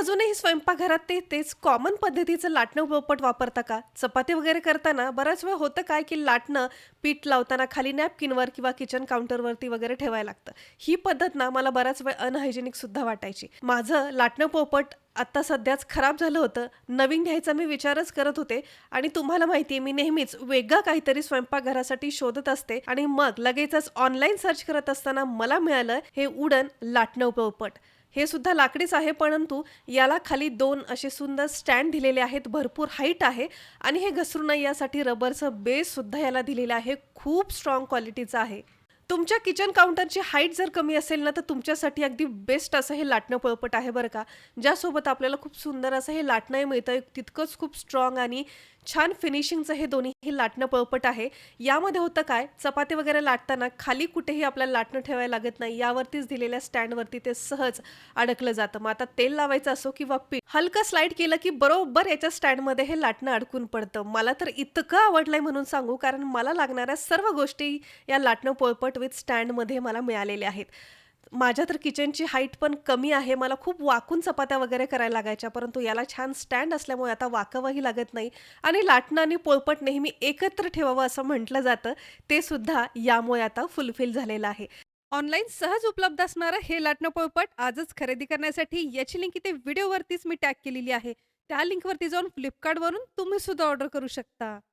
अजूनही स्वयंपाकघरात तेच कॉमन पद्धतीचं लाटणं पोळपट वापरता का? चपाती वगैरे करताना बऱ्याच वेळा होतं काय, की लाटणं पीठ लावताना खाली नॅपकिनवर किंवा किचन काउंटरवरती वगैरे ठेवायला लागतं. ही पद्धत ना मला बराच वेळ अनहायजेनिक सुद्धा वाटायची. माझं लाटणं पोळपट आता सध्याच खराब झालं होतं. नवीन घ्यायचा मी विचारच करत होते आणि तुम्हाला माहिती आहे मी नेहमीच वेगळं काहीतरी स्वयंपाकघरासाठी शोधत असते आणि मग लगेचच ऑनलाईन सर्च करत असताना मला मिळालं हे वुडन लाटणं पोळपट. हे सुद्धा लाकडीच आहे, परंतु याला खाली 2 असे सुंदर स्टँड दिलेले आहेत. भरपूर हाईट आहे आणि हे घसरू नये यासाठी रबरचं बेस सुद्धा याला दिलेला आहे. खूप स्ट्राँग क्वालिटीचा आहे. तुमच्या किचन काउंटरची हाईट जर कमी असेल ना, तर तुमच्यासाठी अगदी बेस्ट असं हे लाटणं पोळपट आहे बरं का. ज्यासोबत आपल्याला खूप सुंदर असं हे लाटणंही मिळतं. तितकंच खूप स्ट्राँग आणि छान फिनिशिंगचं हे दोन्हीही लाटणं पोळपट आहे. यामध्ये होतं काय, चपाती वगैरे लाटताना खाली कुठेही आपल्याला लाटणं ठेवायला लागत नाही. यावरतीच दिलेल्या स्टँडवरती ते सहज अडकलं जातं. मग आता तेल लावायचं असो किंवा पीठ, हलकं स्लाईड केलं की बरोबर याच्या स्टँडमध्ये हे लाटणं अडकून पडतं. मला तर इतकं आवडलंय म्हणून सांगू, कारण मला लागणाऱ्या सर्व गोष्टी या लाटणं पोळपट विथ स्टँडमध्ये मला मिळालेल्या आहेत. माझ्या तर किचनची हाईट पण कमी आहे. मला खूप वाकून चपात्या वगैरे करायला लागायच्या, परंतु याला छान स्टँड असल्यामुळे आता वाकावंही लागत नाही आणि लाटणं आणि पोळपट नेहमी एकत्र ठेवावं असं म्हटलं जातं. ते सुद्धा यामुळे आता फुलफिल झालेलं आहे. ऑनलाईन सहज उपलब्ध असणारं हे लाटणं पोळपट आजच खरेदी करण्यासाठी याची लिंक इथे व्हिडिओवरतीच मी टॅग केलेली आहे. त्या लिंकवरती जाऊन Flipkartवरून तुम्ही सुद्धा ऑर्डर करू शकता.